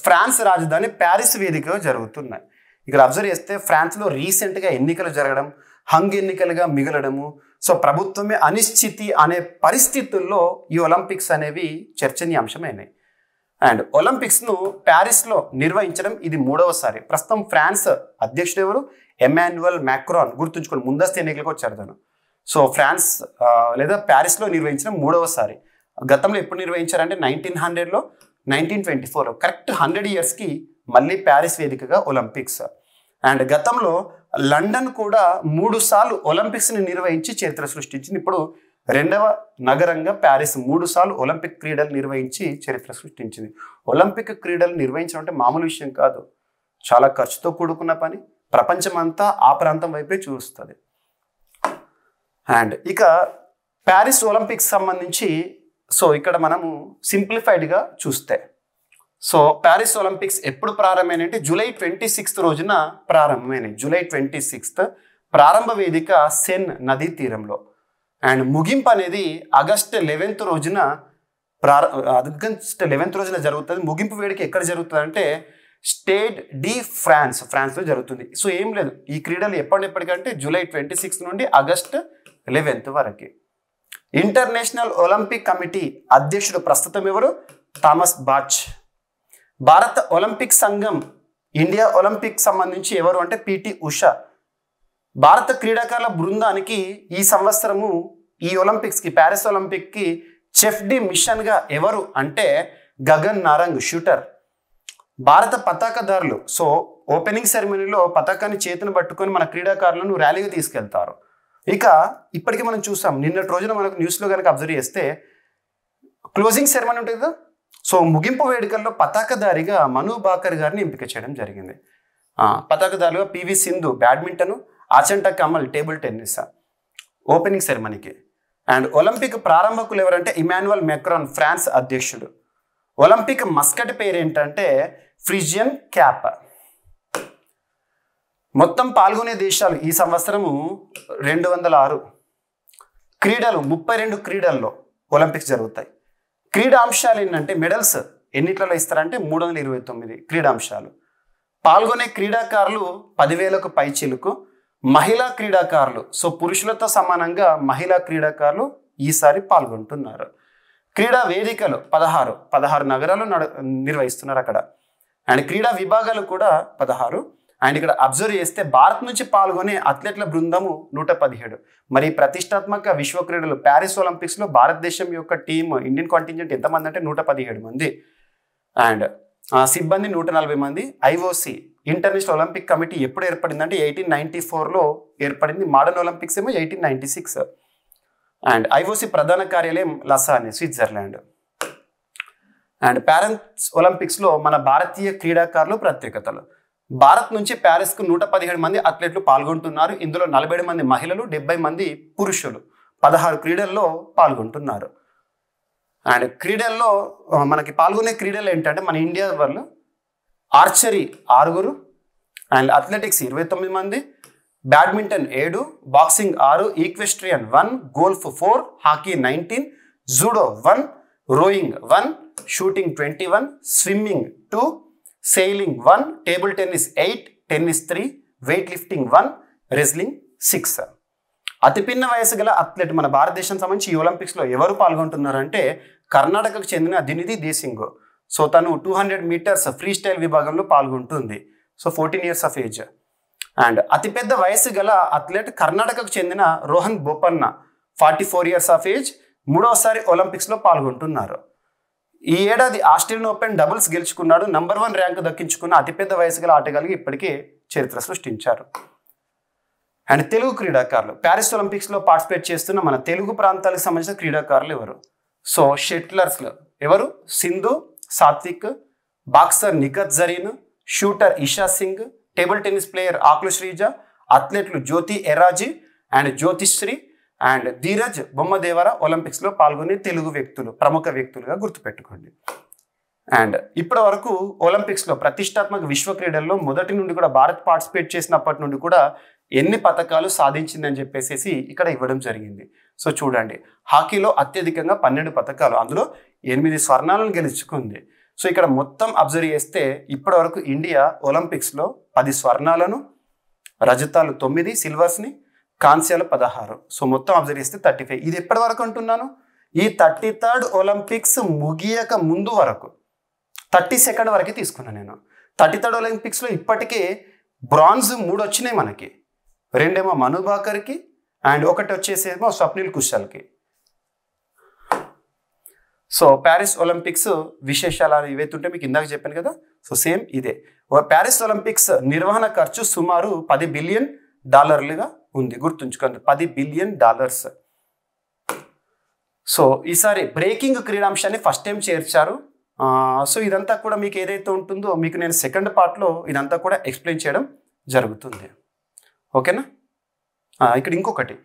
Speaker 1: ఫ్రాన్స్ రాజధాని ప్యారిస్ వేదికగా జరుగుతున్నాయి. ఇక్కడ అబ్జర్వ్ చేస్తే ఫ్రాన్స్లో రీసెంట్గా ఎన్నికలు జరగడం, హంగ్ ఎన్నికలుగా మిగలడము, సో ప్రభుత్వమే అనిశ్చితి అనే పరిస్థితుల్లో ఈ ఒలింపిక్స్ అనేవి చర్చనీయాంశమైనాయి. అండ్ ఒలింపిక్స్ను ప్యారిస్లో నిర్వహించడం ఇది 3వసారి. ప్రస్తుతం ఫ్రాన్స్ అధ్యక్షుడు ఎవరు? Emmanuel Macron. గుర్తుంచుకోండి, ముందస్తు ఎన్నికలకు వచ్చారు తను. సో ఫ్రాన్స్ లేదా ప్యారిస్లో నిర్వహించిన 3వసారి. గతంలో ఎప్పుడు నిర్వహించారంటే 1900లో, 1924లో. కరెక్ట్ 100 ఇయర్స్కి మళ్ళీ ప్యారిస్ వేదికగా ఒలింపిక్స్. అండ్ గతంలో లండన్ కూడా 3 సార్లు ఒలింపిక్స్ని నిర్వహించి చరిత్ర సృష్టించింది. ఇప్పుడు 2వ నగరంగా ప్యారిస్ 3 సార్లు ఒలింపిక్ క్రీడలు నిర్వహించి చరిత్ర సృష్టించింది. ఒలింపిక్ క్రీడలు నిర్వహించడం అంటే మామూలు విషయం కాదు, చాలా ఖర్చుతో కూడుకున్న పని. ప్రపంచమంతా ఆ ప్రాంతం వైపే చూస్తుంది. అండ్ ఇక ప్యారిస్ ఒలింపిక్స్ సంబంధించి సో ఇక్కడ మనము సింప్లిఫైడ్గా చూస్తే, సో ప్యారిస్ ఒలింపిక్స్ ఎప్పుడు ప్రారంభమైనంటే జూలై 26 రోజున ప్రారంభమైనవి. జూలై 26 ప్రారంభ వేదిక సెన్ నదీ తీరంలో. అండ్ ముగింపు అనేది ఆగస్ట్ 11 రోజున జరుగుతుంది. ముగింపు వేదిక ఎక్కడ జరుగుతుంది అంటే స్టేడ్ డి ఫ్రాన్స్లో జరుగుతుంది. సో ఏం లేదు, ఈ క్రీడలు ఎప్పటికంటే జూలై 26 నుండి ఆగస్ట్ 11 వరకు. ఇంటర్నేషనల్ ఒలింపిక్ కమిటీ అధ్యక్షుడు ప్రస్తుతం ఎవరు? Thomas batch. భారత ఒలింపిక్ సంఘం ఇండియా ఒలింపిక్ సంబంధించి ఎవరు అంటే పిటి ఉషా. భారత క్రీడాకారుల బృందానికి ఈ సంవత్సరము ఈ ఒలింపిక్స్కి, ప్యారిస్ ఒలింపిక్కి చెఫ్ డి మిషన్గా ఎవరు అంటే గగన్ నారంగ్, షూటర్. భారత పతాకదారులు. సో ఓపెనింగ్ సెరమనీలో పతాకాన్ని చేతిని పట్టుకొని మన క్రీడాకారులను ర్యాలీగా తీసుకెళ్తారు. ఇక ఇప్పటికీ మనం చూసాం, నిన్నటి రోజున మనకు న్యూస్లో కనుక అబ్జర్వ్ చేస్తే క్లోజింగ్ సెరమనీ ఉంటుంది కదా. సో ముగింపు వేడుకల్లో పతాకదారిగా మను భాకర్ గారిని ఎంపిక చేయడం జరిగింది. పతాకదారులుగా PV Sindhu badminton, Achanta Kamal table tennis opening సెరమనీకి. అండ్ ఒలింపిక్ ప్రారంభకులు ఎవరంటే ఇమాన్యుయల్ మ్యాక్రాన్, ఫ్రాన్స్ అధ్యక్షుడు. ఒలింపిక్ మస్కట్ పేరు ఏంటంటే ఫ్రిజియన్ క్యాప్. మొత్తం పాల్గొనే దేశాలు ఈ సంవత్సరము 206. క్రీడలు 32 క్రీడల్లో ఒలింపిక్స్ జరుగుతాయి. క్రీడాంశాలు ఏంటంటే మెడల్స్ ఎన్నిట్లలో ఇస్తారంటే 329 క్రీడాంశాలు. పాల్గొనే క్రీడాకారులు 10,000కు పైచిలుకు. మహిళా క్రీడాకారులు, సో పురుషులతో సమానంగా మహిళా క్రీడాకారులు ఈసారి పాల్గొంటున్నారు. క్రీడా వేదికలు 16 నగరాలు నిర్వహిస్తున్నారు అక్కడ. అండ్ క్రీడా విభాగాలు కూడా 16. అండ్ ఇక్కడ అబ్జర్వ్ చేస్తే భారత్ నుంచి పాల్గొనే అథ్లెట్ల బృందము 117. మరి ప్రతిష్టాత్మక విశ్వ క్రీడలు ప్యారిస్ ఒలింపిక్స్లో భారతదేశం యొక్క టీం ఇండియన్ కాంటింజెంట్ ఎంతమంది అంటే 117 మంది. అండ్ సిబ్బంది 140 మంది. ఐఓసి ఇంటర్నేషనల్ ఒలింపిక్ కమిటీ ఎప్పుడు ఏర్పడిందంటే 1894లో ఏర్పడింది. మోడర్న్ ఒలింపిక్స్ ఏమో 1896. అండ్ ఐఓసి ప్రధాన కార్యాలయం లసానే, స్విట్జర్లాండ్. అండ్ ప్యారిస్ ఒలింపిక్స్లో మన భారతీయ క్రీడాకారులు ప్రత్యేకతలు. భారత్ నుంచి ప్యారిస్కు 117 మంది అథ్లెట్లు పాల్గొంటున్నారు. ఇందులో 47 మంది మహిళలు, 70 మంది పురుషులు. 16 క్రీడల్లో పాల్గొంటున్నారు. అండ్ క్రీడల్లో మనకి పాల్గొనే క్రీడలు ఏంటంటే మన ఇండియా వాళ్ళు ఆర్చరీ 6, అండ్ అథ్లెటిక్స్ 29 మంది, badminton 7, boxing 6, equestrian 1, golf 4, hockey 19, judo 1, rowing 1, shooting 21, swimming 2, sailing 1, table tennis 8, tennis 3, weight lifting 1, wrestling 6. అతి పిన్న వయసు గల అథ్లెట్ మన భారతదేశం సంబంధించి ఈ ఒలింపిక్స్లో ఎవరు పాల్గొంటున్నారంటే కర్ణాటకకు చెందిన దినిధి దేశింగ్. సో తను 200 మీటర్స్ ఫ్రీ స్టైల్ విభాగంలో పాల్గొంటుంది. So 14 years of age. And అతిపెద్ద వయసు గల అథ్లెట్ కర్ణాటకకు చెందిన Rohan Bopanna 44 years of age, మూడవసారి ఒలింపిక్స్లో పాల్గొంటున్నారు. ఈ ఏడాది ఆస్ట్రేలియన్ ఓపెన్ డబుల్స్ గెలుచుకున్నాడు. నంబర్ 1 ర్యాంకు దక్కించుకున్న అతిపెద్ద వయసు గల ఆటగాళ్ళకి ఇప్పటికే చరిత్ర సృష్టించారు. అండ్ తెలుగు క్రీడాకారులు ప్యారిస్ ఒలింపిక్స్లో పార్టిసిపేట్ చేస్తున్న మన తెలుగు ప్రాంతాలకు సంబంధించిన క్రీడాకారులు ఎవరు? సో షెట్లర్స్లో ఎవరు? Sindhu, Satwik, boxer Nikhat Zareen, shooter Esha Singh, table tennis player Akula Sreeja, అథ్లెట్లు జ్యోతి ఎరాజీ అండ్ జ్యోతిశ్రీ అండ్ ధీరజ్ బొమ్మదేవర ఒలింపిక్స్లో పాల్గొనే తెలుగు వ్యక్తులు, ప్రముఖ వ్యక్తులుగా గుర్తుపెట్టుకోండి. అండ్ ఇప్పటి వరకు ఒలింపిక్స్లో ప్రతిష్టాత్మక విశ్వ క్రీడల్లో మొదటి నుండి కూడా భారత్ పార్టిసిపేట్ చేసినప్పటి నుండి కూడా ఎన్ని పథకాలు సాధించిందని చెప్పేసి ఇక్కడ ఇవ్వడం జరిగింది. సో చూడండి, హాకీలో అత్యధికంగా 12 పథకాలు, అందులో 8 స్వర్ణాలను గెలుచుకుంది. సో ఇక్కడ మొత్తం అబ్జర్వ్ చేస్తే ఇప్పటి వరకు ఇండియా ఒలింపిక్స్లో 10 స్వర్ణాలను, రజతాలు 9, సిల్వర్స్ని, కాంస్యాలు 16. సో మొత్తం అబ్జర్వ్ చేస్తే 35. ఇది ఎప్పటి వరకు అంటున్నాను? ఈ 33rd ఒలింపిక్స్ ముగియక ముందు వరకు 32nd వరకు తీసుకున్నాను నేను. 33rd ఒలింపిక్స్లో ఇప్పటికే బ్రాంజ్ 3 వచ్చినాయి మనకి. 2 ఏమో మను భాకర్కి అండ్ 1 వచ్చేసేమో స్వప్నిల్ కుశాల్కి. సో ప్యారిస్ ఒలింపిక్స్ విశేషాలు ఇవైతుంటే మీకు ఇందాక చెప్పాను కదా. సో సేమ్ ఇదే. ప్యారిస్ ఒలింపిక్స్ నిర్వహణ ఖర్చు సుమారు $10 బిలియన్ ఉంది. గుర్తుంచుకోండి, $10 బిలియన్. సో ఈసారి బ్రేకింగ్ క్రీడాంశాన్ని ఫస్ట్ టైం చేర్చారు. సో ఇదంతా కూడా మీకు ఏదైతే ఉంటుందో మీకు నేను సెకండ్ పార్ట్లో ఇదంతా కూడా ఎక్స్ప్లెయిన్ చేయడం జరుగుతుంది. ఓకేనా? ఇక్కడ ఇంకొకటి,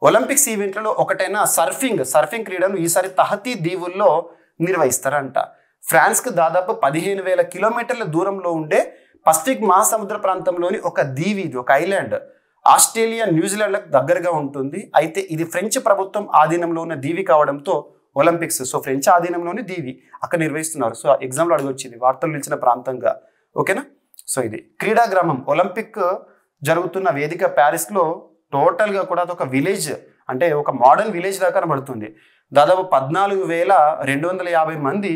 Speaker 1: ఒలింపిక్స్ ఈవెంట్లలో ఒకటైన సర్ఫింగ్ క్రీడను ఈసారి తహతీ దీవుల్లో నిర్వహిస్తారంట. ఫ్రాన్స్కు దాదాపు 15,000 కిలోమీటర్ల దూరంలో ఉండే పసిఫిక్ మహాసముద్ర ప్రాంతంలోని ఒక దీవి, ఇది ఒక ఐలాండ్. ఆస్ట్రేలియా, న్యూజిలాండ్లకు దగ్గరగా ఉంటుంది. అయితే ఇది ఫ్రెంచ్ ప్రభుత్వం ఆధీనంలో ఉన్న దీవి కావడంతో ఒలింపిక్స్, సో ఫ్రెంచ్ ఆధీనంలోని దీవి అక్కడ నిర్వహిస్తున్నారు. సో ఎగ్జామ్లో అడగొచ్చింది వార్తలు నిలిచిన ప్రాంతంగా. ఓకేనా? సో ఇది క్రీడా గ్రామం. ఒలింపిక్ జరుగుతున్న వేదిక ప్యారిస్లో టోటల్గా కూడా అదొక విలేజ్, అంటే ఒక మోడర్న్ విలేజ్ దాకా కనబడుతుంది. దాదాపు 14,250 మంది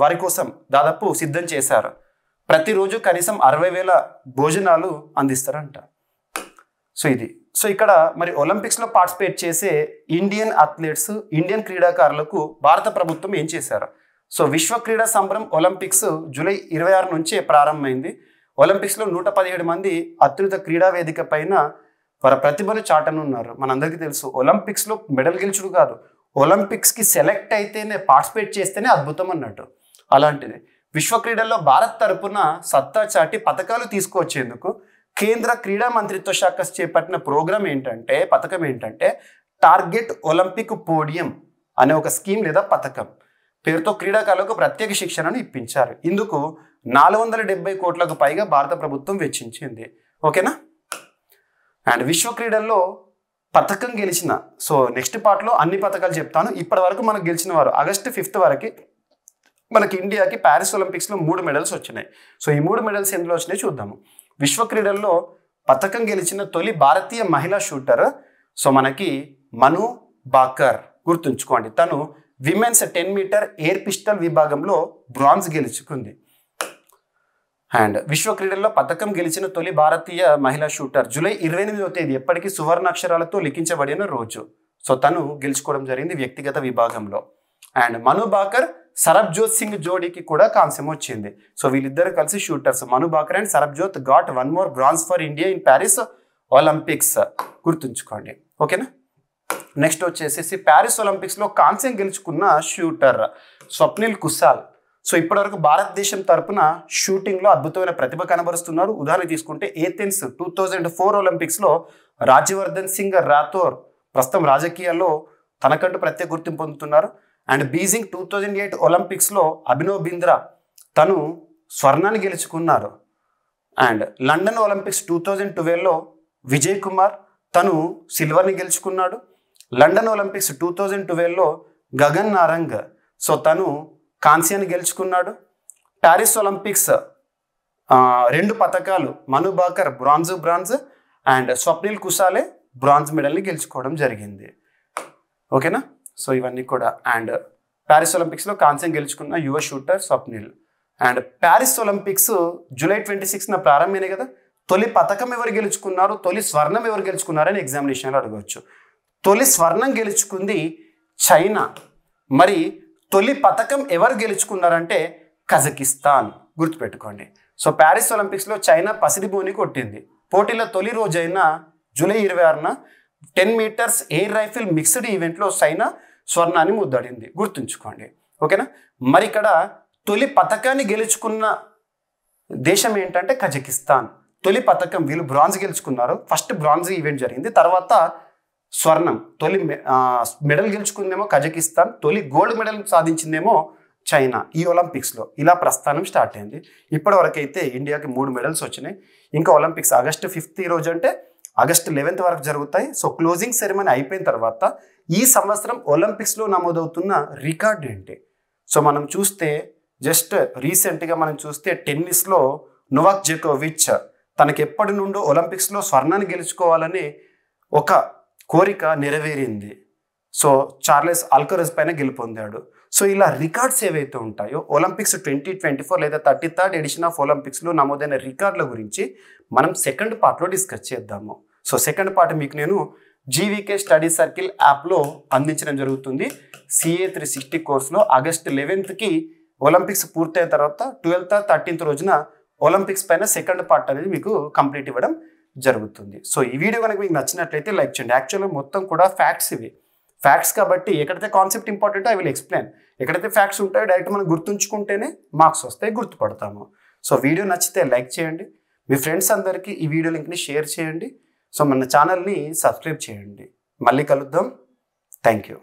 Speaker 1: వారి కోసం దాదాపు సిద్ధం చేశారు. ప్రతిరోజు కనీసం 60,000 భోజనాలు అందిస్తారంట. సో ఇది. సో ఇక్కడ మరి ఒలింపిక్స్లో పార్టిసిపేట్ చేసే ఇండియన్ అథ్లెట్స్, ఇండియన్ క్రీడాకారులకు భారత ప్రభుత్వం ఏం చేశారు? సో విశ్వ క్రీడా సంబరం ఒలింపిక్స్ జూలై 26 నుంచే ప్రారంభమైంది. ఒలింపిక్స్లో 117 మంది అత్యున్నత క్రీడా వేదిక పైన వారి ప్రతిభను చాటనున్నారు. మనందరికీ తెలుసు, ఒలింపిక్స్లో మెడల్ గెలుచుడు కాదు, ఒలింపిక్స్కి సెలెక్ట్ అయితేనే, పార్టిసిపేట్ చేస్తేనే అద్భుతం అన్నట్టు. అలాంటిది విశ్వ క్రీడల్లో భారత్ తరపున సత్తా చాటి పథకాలు తీసుకువచ్చేందుకు కేంద్ర క్రీడా మంత్రిత్వ శాఖ చేపట్టిన పథకం ఏంటంటే టార్గెట్ ఒలింపిక్ పోడియం అనే ఒక స్కీమ్ లేదా పథకం పేరుతో క్రీడాకారులకు ప్రత్యేక శిక్షణను ఇప్పించారు. ఇందుకు 470 కోట్లకు పైగా భారత ప్రభుత్వం వెచ్చించింది. ఓకేనా? అండ్ విశ్వ క్రీడల్లో పథకం గెలిచిన, సో నెక్స్ట్ పార్ట్లో అన్ని పథకాలు చెప్తాను. ఇప్పటి వరకు మనకు గెలిచిన వారు ఆగస్టు 5 వరకు మనకి ఇండియాకి ప్యారిస్ ఒలింపిక్స్లో 3 మెడల్స్ వచ్చినాయి. సో ఈ 3 మెడల్స్ ఎందులో వచ్చినాయి చూద్దాము. విశ్వ క్రీడల్లో పథకం గెలిచిన తొలి భారతీయ మహిళా షూటర్ సో మనకి మను భాకర్. గుర్తుంచుకోండి, తను విమెన్స్ 10 మీటర్ ఎయిర్ పిస్టల్ విభాగంలో బ్రాంజ్ గెలుచుకుంది. అండ్ విశ్వ క్రీడల్లో పథకం గెలిచిన తొలి భారతీయ మహిళా షూటర్ జూలై 28వ తేదీ ఎప్పటికీ సువర్ణ అక్షరాలతో లిఖించబడిన రోజు. సో తను గెలుచుకోవడం జరిగింది వ్యక్తిగత విభాగంలో. అండ్ మను భాకర్, సరబ్జోత్ సింగ్ జోడీకి కూడా కాంస్యం వచ్చింది. సో వీళ్ళిద్దరు కలిసి shooters. Manu Bhaker and Sarabjot got 1 more bronze for India in Paris Olympics. గుర్తుంచుకోండి. ఓకేనా? నెక్స్ట్ వచ్చేసేసి ప్యారిస్ ఒలింపిక్స్లో కాంస్యం గెలుచుకున్న షూటర్ స్వప్నిల్ కుశాల్. సో ఇప్పటివరకు భారతదేశం తరపున షూటింగ్లో అద్భుతమైన ప్రతిభ కనబరుస్తున్నారు. ఉదాహరణ తీసుకుంటే ఏథెన్స్ 2004 ఒలింపిక్స్లో రాజ్యవర్ధన్ సింగ్ రాథోర్ ప్రస్తుతం రాజకీయాల్లో తనకంటూ ప్రత్యేక గుర్తింపు పొందుతున్నారు. అండ్ బీజింగ్ 2008 ఒలింపిక్స్లో అభినవ్ బింద్రా తను స్వర్ణాన్ని గెలుచుకున్నారు. అండ్ లండన్ ఒలింపిక్స్ 2012లో విజయ్ కుమార్ తను సిల్వర్ని గెలుచుకున్నాడు. లండన్ ఒలింపిక్స్ 2012లో గగన్ నారంగ్ సో తను కాంస్యాన్ని గెలుచుకున్నాడు. ప్యారిస్ ఒలింపిక్స్ 2 పథకాలు, Manu Bhaker bronze and Swapnil Kusale bronze మెడల్ని గెలుచుకోవడం జరిగింది. ఓకేనా? సో ఇవన్నీ కూడా. అండ్ ప్యారిస్ ఒలింపిక్స్లో కాంస్యం గెలుచుకున్న యువ shooter Swapnil. And Paris Olympics July 26న ప్రారంభమైనాయి కదా. తొలి పథకం ఎవరు గెలుచుకున్నారు, తొలి స్వర్ణం ఎవరు గెలుచుకున్నారని ఎగ్జామినేషన్లో అడగవచ్చు. తొలి స్వర్ణం గెలుచుకుంది చైనా. మరి తొలి పథకం ఎవరు గెలుచుకున్నారంటే కజకిస్తాన్. గుర్తుపెట్టుకోండి. సో ప్యారిస్ ఒలింపిక్స్లో చైనా పసిడి బోని కొట్టింది. పోటీల తొలి రోజైన జూలై 26న 10 మీటర్స్ ఎయిర్ రైఫిల్ మిక్స్డ్ ఈవెంట్లో చైనా స్వర్ణాన్ని ముద్దాడింది. గుర్తుంచుకోండి. ఓకేనా. మరి ఇక్కడ తొలి పథకాన్ని గెలుచుకున్న దేశం ఏంటంటే కజకిస్తాన్. తొలి పథకం వీళ్ళు బ్రాంజ్ గెలుచుకున్నారు. ఫస్ట్ బ్రాంజ్ ఈవెంట్ జరిగింది. తర్వాత స్వర్ణం తొలి మెడల్ గెలుచుకుందేమో కజకిస్తాన్, తొలి గోల్డ్ మెడల్ సాధించిందేమో చైనా ఈ ఒలింపిక్స్లో. ఇలా ప్రస్థానం స్టార్ట్ అయింది. ఇప్పటివరకు అయితే ఇండియాకి 3 మెడల్స్ వచ్చినాయి. ఇంకా ఒలింపిక్స్ ఆగస్టు 5th ఈ రోజు అంటే ఆగస్టు 11th వరకు జరుగుతాయి. సో క్లోజింగ్ సెరమనీ అయిపోయిన తర్వాత ఈ సంవత్సరం ఒలింపిక్స్లో నమోదవుతున్న రికార్డ్ ఏంటి? సో మనం చూస్తే జస్ట్ రీసెంట్గా మనం చూస్తే టెన్నిస్లో నోవాక్ జోకోవిచ్ తనకి ఎప్పటి నుండో ఒలింపిక్స్లో స్వర్ణాన్ని గెలుచుకోవాలని ఒక కోరిక నెరవేరింది. సో చార్లెస్ అల్కరజ్ పైన గెలుపొందాడు. సో ఇలా రికార్డ్స్ ఏవైతే ఉంటాయో ఒలింపిక్స్ 2024 లేదా 33rd ఎడిషన్ ఆఫ్ ఒలింపిక్స్లో నమోదైన రికార్డుల గురించి మనం సెకండ్ పార్ట్లో డిస్కస్ చేద్దాము. సో సెకండ్ పార్ట్ మీకు నేను జీవీకే స్టడీ సర్కిల్ యాప్లో అందించడం జరుగుతుంది. CA 360 కోర్సులో ఆగస్టు 11th ఒలింపిక్స్ పూర్తయిన తర్వాత 12th or 13th రోజున ఒలింపిక్స్ పైన సెకండ్ పార్ట్ అనేది మీకు కంప్లీట్ ఇవ్వడం జరుగుతుంది. సో ఈ వీడియో కనుక మీకు నచ్చినట్లయితే లైక్ చేయండి. యాక్చువల్గా మొత్తం కూడా ఫ్యాక్ట్స్ ఇవి. ఫ్యాక్ట్స్ కాబట్టి ఎక్కడైతే concept important I will explain. ఎక్కడైతే ఫ్యాక్ట్స్ ఉంటాయో డైరెక్ట్ మనం గుర్తుంచుకుంటేనే మార్క్స్ వస్తాయి, గుర్తుపడతాము. సో వీడియో నచ్చితే లైక్ చేయండి. మీ ఫ్రెండ్స్ అందరికీ ఈ వీడియో లింక్ని షేర్ చేయండి. సో మన ఛానల్ని సబ్స్క్రైబ్ చేయండి. మళ్ళీ కలుద్దాం. Thank you.